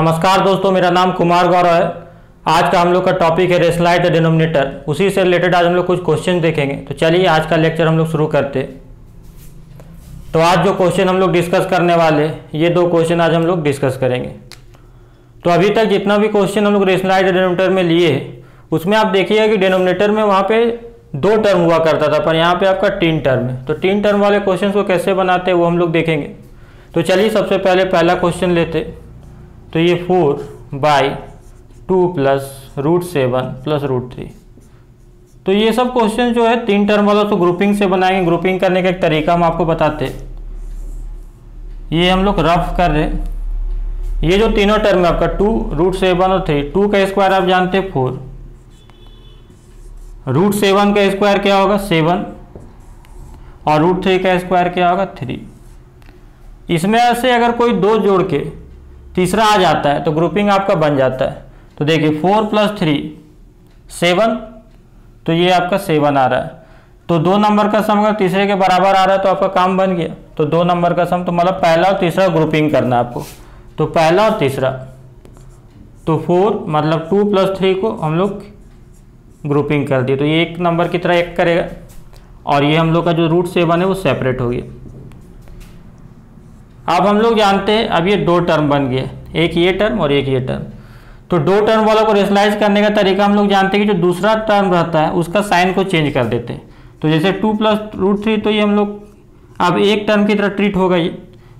नमस्कार दोस्तों, मेरा नाम कुमार गौरव है। आज का हम लोग का टॉपिक है रेशनलाइज्ड डिनोमिनेटर। उसी से रिलेटेड आज हम लोग कुछ क्वेश्चन देखेंगे। तो चलिए आज का लेक्चर हम लोग शुरू करते। तो आज जो क्वेश्चन हम लोग डिस्कस करने वाले, ये दो क्वेश्चन आज हम लोग डिस्कस करेंगे। तो अभी तक जितना भी क्वेश्चन हम लोग रेशनलाइज्ड डिनोमिनेटर में लिए, उसमें आप देखिएगा कि डिनोमिनेटर में वहाँ पे दो टर्म हुआ करता था, पर यहाँ पे आपका 3 टर्म है। तो 3 टर्म वाले क्वेश्चन को कैसे बनाते हैं वो हम लोग देखेंगे। तो चलिए सबसे पहले पहला क्वेश्चन लेते। तो ये 4/2 + √7 + √3। तो ये सब क्वेश्चन जो है 3 टर्म वाला तो ग्रुपिंग से बनाएंगे। ग्रुपिंग करने का एक तरीका हम आपको बताते। ये हम लोग रफ कर रहे। ये जो तीनों टर्म है आपका 2, √7 और 3। 2 का स्क्वायर आप जानते हैं 4, √7 का स्क्वायर क्या होगा 7, और √3 का स्क्वायर क्या होगा 3। इसमें से अगर कोई दो जोड़ के तीसरा आ जाता है तो ग्रुपिंग आपका बन जाता है। तो देखिए 4 + 3 7, तो ये आपका 7 आ रहा है। तो दो नंबर का सम अगर तीसरे के बराबर आ रहा है तो आपका काम बन गया। तो दो नंबर का सम, तो मतलब पहला और तीसरा ग्रुपिंग करना है आपको। तो पहला और तीसरा, तो 4 मतलब 2 + 3 को हम लोग ग्रुपिंग कर दिए। तो ये एक नंबर की तरह एक करेगा, और ये हम लोग का जो √7 है वो सेपरेट हो गया। अब हम लोग जानते हैं, अब ये दो टर्म बन गए, एक ये टर्म और एक ये टर्म। तो दो टर्म वालों को रेशनलाइज करने का तरीका हम लोग जानते हैं कि जो दूसरा टर्म रहता है उसका साइन को चेंज कर देते हैं। तो जैसे 2 + √3, तो ये हम लोग अब एक टर्म की तरह ट्रीट होगा ये।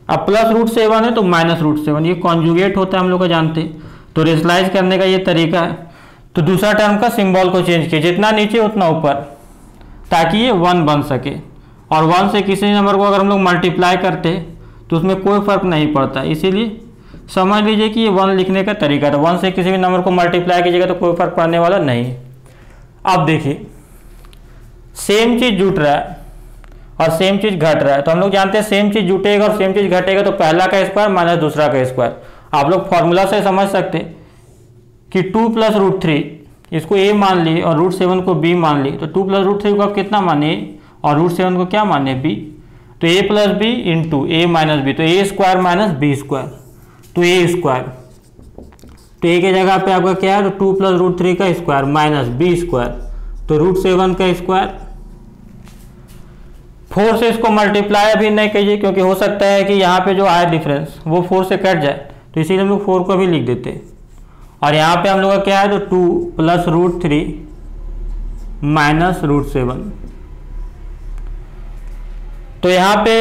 अब +√7 है तो -√7, ये कॉन्जुगेट होता है, हम लोग को जानते हैं। तो रेशनलाइज करने का ये तरीका है। तो दूसरा टर्म का सिंबल को चेंज किया, जितना नीचे उतना ऊपर, ताकि ये 1 बन सके। और 1 से किसी नंबर को अगर हम लोग मल्टीप्लाई करते तो उसमें कोई फर्क नहीं पड़ता। इसीलिए समझ लीजिए कि ये 1 लिखने का तरीका था। 1 से किसी भी नंबर को मल्टीप्लाई कीजिएगा तो कोई फर्क पड़ने वाला नहीं। अब देखिए सेम चीज़ जुट रहा है और सेम चीज़ घट रहा है। तो हम लोग जानते हैं सेम चीज़ जुटेगा और सेम चीज़ घटेगा तो पहला का स्क्वायर माइनस दूसरा का स्क्वायर। आप लोग फॉर्मूला से समझ सकते कि 2 + √3 इसको a मान लिए और √7 को b मान लिए। तो 2 + √3 को आप कितना मानिए और √7 को क्या मानिए b। तो a + b × a - b, तो a² - b², तो a²। तो a की जगह पे आपका क्या है, तो 2 + √3 का स्क्वायर माइनस b², तो √7 का स्क्वायर। 4 से इसको मल्टीप्लाई अभी नहीं कीजिए, क्योंकि हो सकता है कि यहाँ पे जो आया डिफरेंस वो 4 से कट जाए। तो इसीलिए हम लोग 4 को भी लिख देते हैं। और यहाँ पे हम लोग का क्या है, तो 2 + √3 - √7। तो यहाँ पे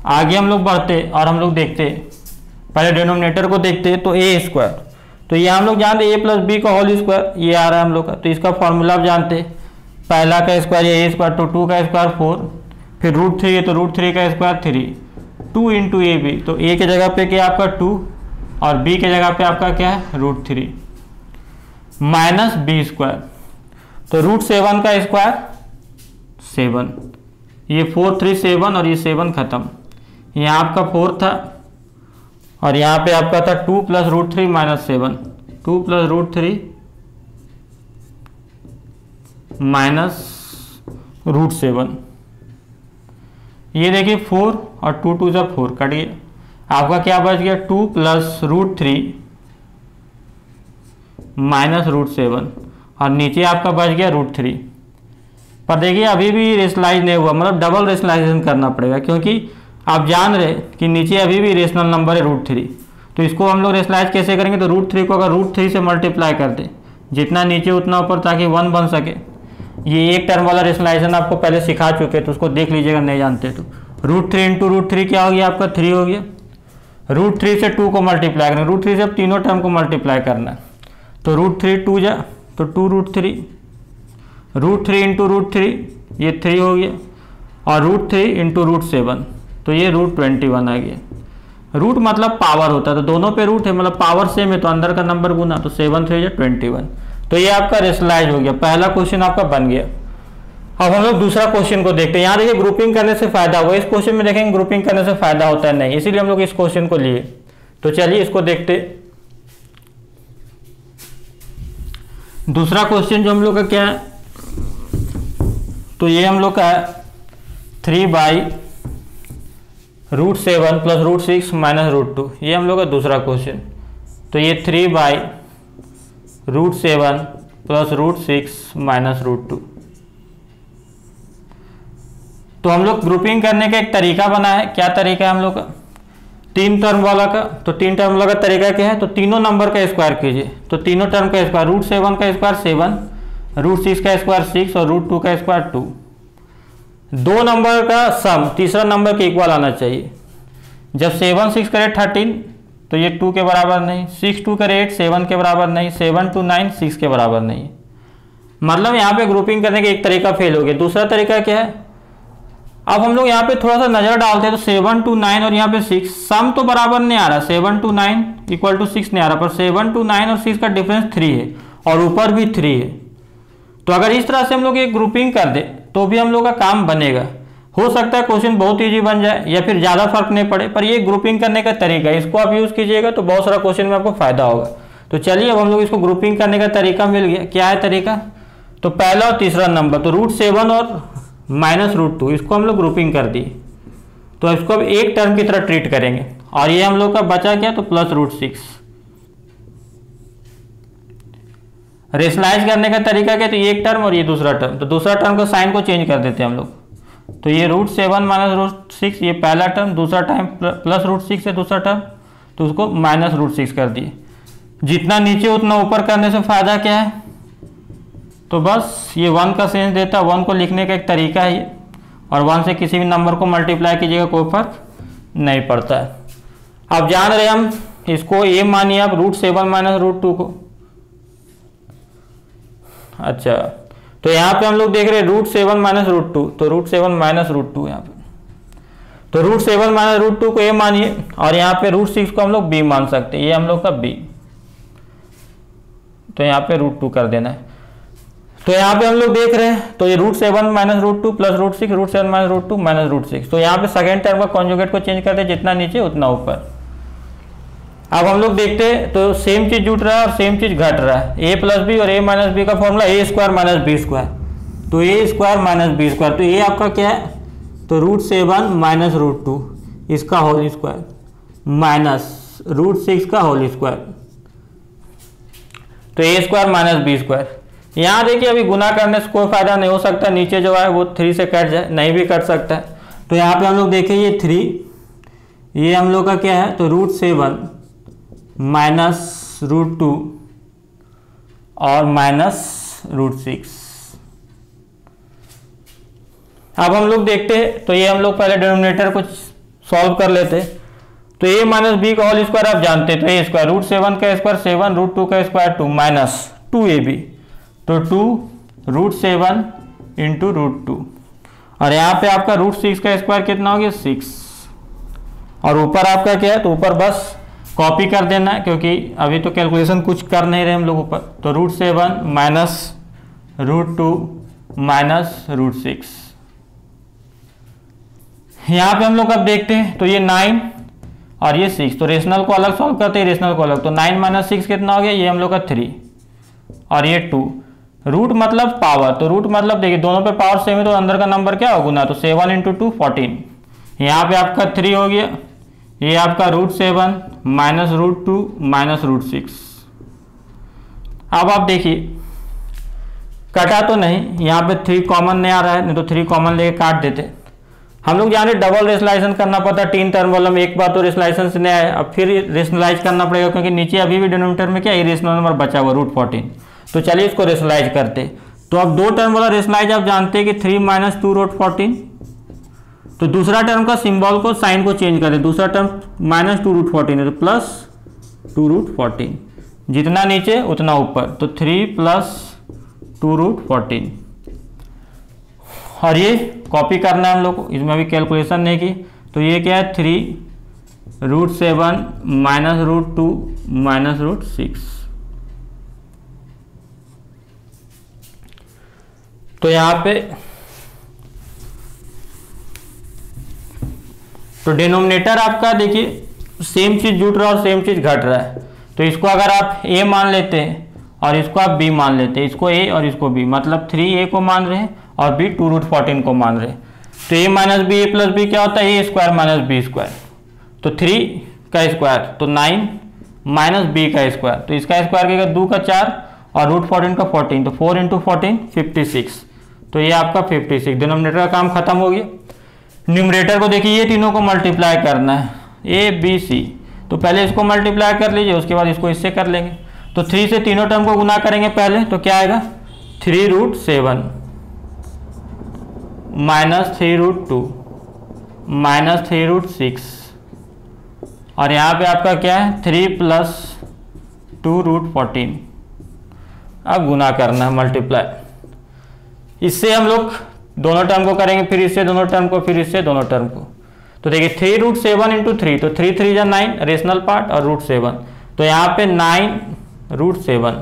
आगे हम लोग बढ़ते और हम लोग देखते, पहले डिनोमिनेटर को देखते। तो a², तो ये हम लोग जानते a + b का होल स्क्वायर, ये आ रहा है हम लोग का। तो इसका फॉर्मूला आप जानते, पहला का स्क्वायर ये a², तो 2 का स्क्वायर 4, फिर √3 है तो √3 का स्क्वायर 3, 2 × ab। तो a की जगह पे क्या आपका 2 और b की जगह पे आपका क्या है √3 माइनस b²। तो √7 का स्क्वायर 7, ये 4 3 7 और ये 7 खत्म। यहाँ आपका 4 था और यहाँ पे आपका था 2 + √3 - 7, 2 + √3 - √7। ये देखिए 4 और 2 2 = 4 कट गया। आपका क्या बच गया 2 + √3 - √7, और नीचे आपका बच गया √3। पर देखिए अभी भी रेशनलाइज नहीं हुआ, मतलब डबल रेशनलाइजेशन करना पड़ेगा, क्योंकि आप जान रहे कि नीचे अभी भी रेशनल नंबर है √3। तो इसको हम लोग रेशनलाइज कैसे करेंगे, तो √3 को अगर √3 से मल्टीप्लाई कर दें, जितना नीचे उतना ऊपर, ताकि 1 बन सके। ये एक टर्म वाला रेशनलाइजेशन आपको पहले सिखा चुके, तो उसको देख लीजिएगा नहीं जानते तो। √3 × √3 क्या हो गया आपका 3 हो गया। √3 से 2 को मल्टीप्लाई करना, √3 से अब तीनों टर्म को मल्टीप्लाई करना है। तो √3 2 जा तो 2 √3, √3 × √3 ये 3 हो गया, और √3 × √7 तो ये √21 आ गया। रूट मतलब पावर होता है, तो दोनों पे रूट है, मतलब पावर सेम है तो अंदर का नंबर गुना, तो 7 3 21। तो ये आपका रेशनलाइज हो गया। पहला क्वेश्चन आपका बन गया। अब हम लोग दूसरा क्वेश्चन को देखते हैं। यहाँ देखिए ग्रुपिंग करने से फायदा हुआ, इस क्वेश्चन में देखेंगे ग्रुपिंग करने से फायदा होता है नहीं, इसीलिए हम लोग इस क्वेश्चन को लिए। तो चलिए इसको देखते। दूसरा क्वेश्चन जो हम लोग का क्या है, तो ये हम लोग का 3/√7 √7 प्लस √6 माइनस √2, ये हम लोग का दूसरा क्वेश्चन। तो ये 3/√7 प्लस √6 माइनस √2। तो हम लोग ग्रुपिंग करने का एक तरीका बना है। क्या तरीका है हम लोग का? 3 टर्म वाला का। तो 3 टर्म वाला का तरीका क्या है? तो तीनों नंबर का स्क्वायर कीजिए। तो तीनों टर्म का स्क्वायर, √7 का स्क्वायर 7, √6 का स्क्वायर 6 और √2 का स्क्वायर 2। दो नंबर का सम तीसरा नंबर के इक्वल आना चाहिए। जब 7 6 करे 13 तो ये 2 के बराबर नहीं, 6 2 करे 8 7 के बराबर नहीं, 7 2 9 6 के बराबर नहीं। मतलब यहाँ पे ग्रुपिंग करने का एक तरीका फेल हो गया। दूसरा तरीका क्या है? अब हम लोग यहाँ पे थोड़ा सा नजर डालते हैं। तो 7 2 9 और यहाँ पे 6, सम तो बराबर नहीं आ रहा, 7 2 9 इक्वल टू 6 नहीं आ रहा, पर 7 2 9 और 6 का डिफरेंस 3 है और ऊपर भी 3 है। तो अगर इस तरह से हम लोग एक ग्रुपिंग कर दे तो भी हम लोग का काम बनेगा। हो सकता है क्वेश्चन बहुत ईजी बन जाए या फिर ज़्यादा फर्क नहीं पड़े, पर ये ग्रुपिंग करने का तरीका है, इसको आप यूज़ कीजिएगा तो बहुत सारा क्वेश्चन में आपको फायदा होगा। तो चलिए अब हम लोग इसको ग्रुपिंग करने का तरीका मिल गया। क्या है तरीका? तो पहला और तीसरा नंबर, तो √7 और माइनस √2, इसको हम लोग ग्रुपिंग कर दिए। तो इसको अब एक टर्म की तरह ट्रीट करेंगे और ये हम लोग का बचा क्या? तो प्लस √6। रेशनलाइज करने का तरीका क्या? तो ये एक टर्म और ये दूसरा टर्म। तो दूसरा टर्म का साइन को चेंज कर देते हैं हम लोग। तो ये √7 माइनस √6 ये पहला टर्म, दूसरा टाइम प्लस √6 है दूसरा टर्म, तो उसको माइनस √6 कर दिए। जितना नीचे उतना ऊपर करने से फायदा क्या है? तो बस ये 1 का सेंस देता है, 1 को लिखने का एक तरीका है ये, और 1 से किसी भी नंबर को मल्टीप्लाई कीजिएगा कोई फर्क नहीं पड़ता है। अब जान रहे हम इसको ए मानिए आप √7 माइनस √2 को। अच्छा, तो यहाँ पे हम लोग देख रहे हैं √7 माइनस √2, तो √7 माइनस √2 यहाँ पे। तो √7 माइनस √2 को ए मानिए और यहाँ पे √6 को हम लोग बी मान सकते हैं, ये हम लोग का बी। तो यहाँ पे √2 कर देना है। तो यहाँ पे हम लोग देख रहे हैं तो ये √7 माइनस √2 प्लस √6, √7 माइनस √2 माइनस √6। तो यहाँ पे सेकेंड टर्म का कॉन्जुगेट को चेंज करते हैं, जितना नीचे उतना ऊपर। अब हम लोग देखते हैं तो सेम चीज जुट रहा है और सेम चीज घट रहा है। a प्लस बी और a माइनस बी का फॉर्मूला a² माइनस b²। तो a² माइनस b², तो ये आपका क्या है? तो √7 माइनस √2 इसका होल स्क्वायर माइनस √6 का होल स्क्वायर, तो a² माइनस b²। यहाँ देखिए अभी गुना करने से कोई फायदा नहीं हो सकता, नीचे जो है वो 3 से कट जाए, नहीं भी कट सकता है। तो यहाँ पे हम लोग देखें ये 3, ये हम लोग का क्या है? तो √7 माइनस √2 और माइनस √6। अब हम लोग देखते हैं तो ये हम लोग पहले डिनोमिनेटर को सॉल्व कर लेते हैं। तो a माइनस बी का होल स्क्वायर आप जानते हैं, तो a स्क्वायर √7 का स्क्वायर 7, √2 का स्क्वायर 2 माइनस 2ab, तो 2 √7 इंटू √2, और यहाँ पे आपका √6 का स्क्वायर कितना हो गया? 6। और ऊपर आपका क्या है? तो ऊपर बस कॉपी कर देना है, क्योंकि अभी तो कैलकुलेशन कुछ कर नहीं रहे हम लोग ऊपर। तो √7 माइनस √2 माइनस √6। यहाँ पे हम लोग अब देखते हैं तो ये 9 और ये 6, तो रेशनल को अलग सॉल्व करते हैं, रेशनल को अलग। तो 9 माइनस 6 कितना हो गया? ये हम लोग का 3 और ये 2। रूट मतलब पावर, तो रूट मतलब देखिए दोनों पे पावर सेम है तो अंदर का नंबर क्या होगा? गुना। तो 7 इंटू 2 14। यहाँ पे आपका 3 हो गया, ये आपका √7 माइनस √2 माइनस √6। अब आप देखिए कटा तो नहीं, यहाँ पे 3 कॉमन नहीं आ रहा है, नहीं तो 3 कॉमन लेके काट देते। हम लोग जाने डबल रेशनलाइजेशन करना पड़ता है 3 टर्म वाला में, एक बार तो रेशनलाइजेशन से नहीं आया, अब फिर रेशनलाइज करना पड़ेगा, क्योंकि नीचे अभी भी डिनोमिनेटर में क्या इरेशनल नंबर बचा हुआ √14। तो चलिए इसको रेशनलाइज करते। तो अब 2 टर्म वाला रेशनलाइज आप जानते हैं कि 3 माइनस 2 √14। तो दूसरा टर्म का सिंबल को साइन को चेंज कर दे, दूसरा टर्म माइनस 2 √14 है तो प्लस 2 √14, जितना नीचे उतना ऊपर, तो 3 प्लस 2 √14। और ये कॉपी करना है हम लोग को, इसमें अभी कैलकुलेशन नहीं की। तो ये क्या है? 3 √7 माइनस √2 माइनस √6। तो यहाँ पे तो डिनोमिनेटर आपका देखिए सेम चीज जुट रहा है और सेम चीज घट रहा है। तो इसको अगर आप a मान लेते हैं और इसको आप b मान लेते हैं, इसको a और इसको b, मतलब 3a को मान रहे हैं और b 2 √14 को मान रहे हैं। तो ए माइनस बी ए प्लस बी क्या होता है, ए स्क्वायर माइनस बी स्क्वायर, तो 3 का स्क्वायर तो 9 माइनस बी का स्क्वायर, तो इसका स्क्वायर करेगा 2 का 4 और रूट 14 का 14, तो 4 इंटू 14 56, तो ये आपका 56। डिनोमिनेटर का काम खत्म हो गया। न्यूमरेटर को देखिए ये तीनों को मल्टीप्लाई करना है, ए बी सी, तो पहले इसको मल्टीप्लाई कर लीजिए, उसके बाद इसको इससे कर लेंगे। तो 3 से तीनों टर्म को गुना करेंगे पहले, तो क्या आएगा 3√7 माइनस 3√2 माइनस 3√6, और यहाँ पे आपका क्या है 3 प्लस 2√14। अब गुना करना है मल्टीप्लाई, इससे हम लोग दोनों टर्म को करेंगे, फिर इससे दोनों टर्म को, फिर इससे दोनों टर्म को। तो देखिए 3√7 इंटू 3, तो 3 3 जा 9 रेशनल पार्ट और √7, तो यहाँ पे 9√7,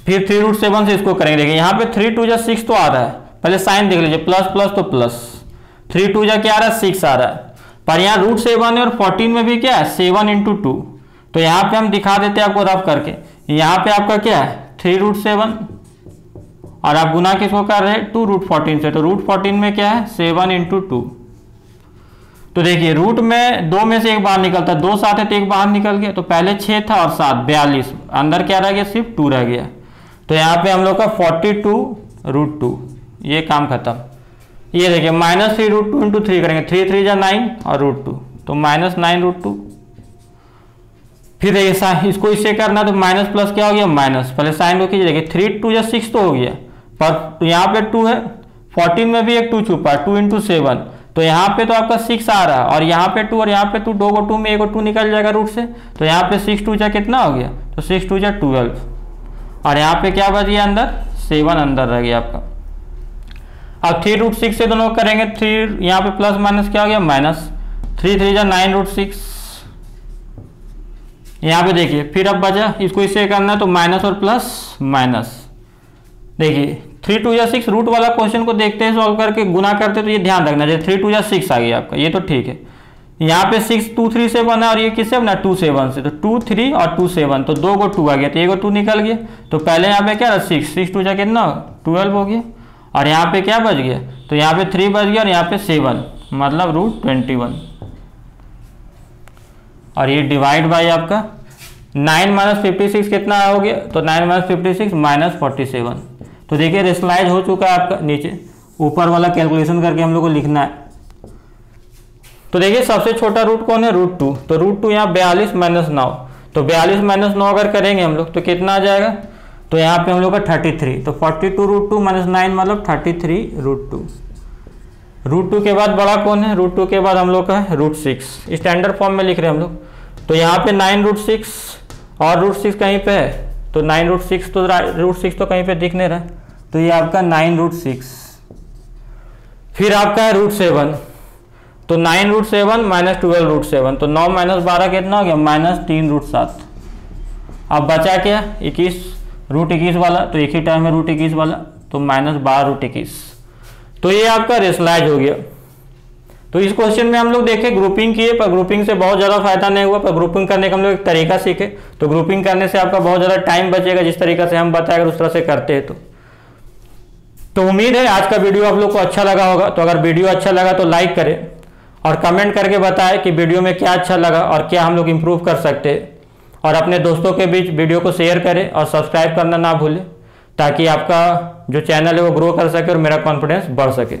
फिर 3√7 से इसको करेंगे। देखिए यहाँ पे 3 2 जा 6 तो आ रहा है, पहले साइन देख लीजिए, प्लस प्लस तो प्लस, 3 2 जा क्या आ रहा है 6 आ रहा है, पर यहाँ √7 है और 14 में भी क्या है 7 इंटू 2, तो यहाँ पे हम दिखा देते हैं आपको रफ करके। यहाँ पे आपका क्या है 3√7 और आप गुना किसको कर रहे हैं 2√14 से, तो √14 में क्या है 7 इंटू 2। तो देखिए रूट में 2 में से एक बाहर निकलता है, 2 साथ है तो एक बाहर निकल गया, तो पहले 6 था और 7 42, अंदर क्या रह गया सिर्फ 2 रह गया। तो यहाँ पे हम लोग का 42√2, ये काम खत्म। ये देखिए माइनस 3√2 इंटू 3 करेंगे, 3 3 जा 9 और √2, तो माइनस 9√2। फिर देखिए इसको इससे करना, तो माइनस प्लस क्या हो गया माइनस, पहले साइन को कीजिए। देखिए 3 2 जा 6 तो हो गया, पर तो यहाँ पे 2 है, 14 में भी एक 2 छुपा है, 2 इंटू 7, तो यहाँ पे तो आपका 6 आ रहा है, और यहाँ पे 2 और यहाँ पे 2, 2 को 2 में एक और 2 निकल जाएगा रूट से, तो यहाँ पे 6 2 जा कितना हो गया, तो 6 2 जा 12, और यहाँ पे क्या बच गया अंदर 7 अंदर रह गया आपका। अब 3√6 से दोनों करेंगे, 3 यहाँ पे प्लस माइनस क्या हो गया माइनस, 3 3 जा 9√6, यहाँ पे देखिए फिर अब बचा, इसको इससे करना है तो माइनस और प्लस माइनस। देखिए 3 2 जा 6 रूट वाला क्वेश्चन को देखते हैं सॉल्व करके, गुना करते तो ये ध्यान रखना, जैसे 3 2 जा 6 आ गया आपका, ये तो ठीक है। यहाँ पे 6 2 3 से बना और ये किससे बना 2 7 से, तो 2 3 और 2 7, तो 2 को 2 आ गया, तो 1 को 2 निकल गया, तो पहले यहाँ पे क्या 6 6 2 जा कितना 12 हो गया, और यहाँ पे क्या बच गया, तो यहाँ पे 3 बच गया और यहाँ पे 7, मतलब √21, और ये डिवाइड बाई आपका 9 माइनस 56 कितना हो गया, तो 9 माइनस 56 माइनस 47। तो देखिए रेशनलाइज हो चुका है आपका, नीचे ऊपर वाला कैलकुलेशन करके हम लोग को लिखना है। तो देखिए सबसे छोटा रूट कौन है √2, तो √2 यहाँ 42 माइनस 9, तो 42 माइनस 9 अगर करेंगे हम लोग तो कितना आ जाएगा, तो यहाँ पे हम लोग का 33, तो 42√2 माइनस 9 मतलब 33√2। √2 के बाद बड़ा कौन है, √2 के बाद हम लोग का है √6, स्टैंडर्ड फॉर्म में लिख रहे हैं हम लोग, तो यहाँ पे 9√6 और √6 कहीं पे है, तो 9√6 तो √6 तो कहीं पे दिख नहीं रहा है, तो ये आपका 9√6। फिर आपका है √7, तो 9√7 माइनस 12√7, तो 9 माइनस 12 कितना हो गया माइनस 3√7। अब बचा क्या 21 √21 वाला, तो एक ही टाइम है √21 वाला, तो माइनस 12√21। तो ये आपका रेशनलाइज हो गया। तो इस क्वेश्चन में हम लोग देखे ग्रुपिंग किए, पर ग्रुपिंग से बहुत ज़्यादा फायदा नहीं हुआ, पर ग्रुपिंग करने का हम लोग एक तरीका सीखे, तो ग्रुपिंग करने से आपका बहुत ज़्यादा टाइम बचेगा, जिस तरीके से हम बताएं अगर उस तरह से करते हैं तो उम्मीद है आज का वीडियो आप लोग को अच्छा लगा होगा। तो अगर वीडियो अच्छा लगा तो लाइक करें और कमेंट करके बताएं कि वीडियो में क्या अच्छा लगा और क्या हम लोग इम्प्रूव कर सकते हैं, और अपने दोस्तों के बीच वीडियो को शेयर करें और सब्सक्राइब करना ना भूलें, ताकि आपका जो चैनल है वो ग्रो कर सके और मेरा कॉन्फिडेंस बढ़ सके।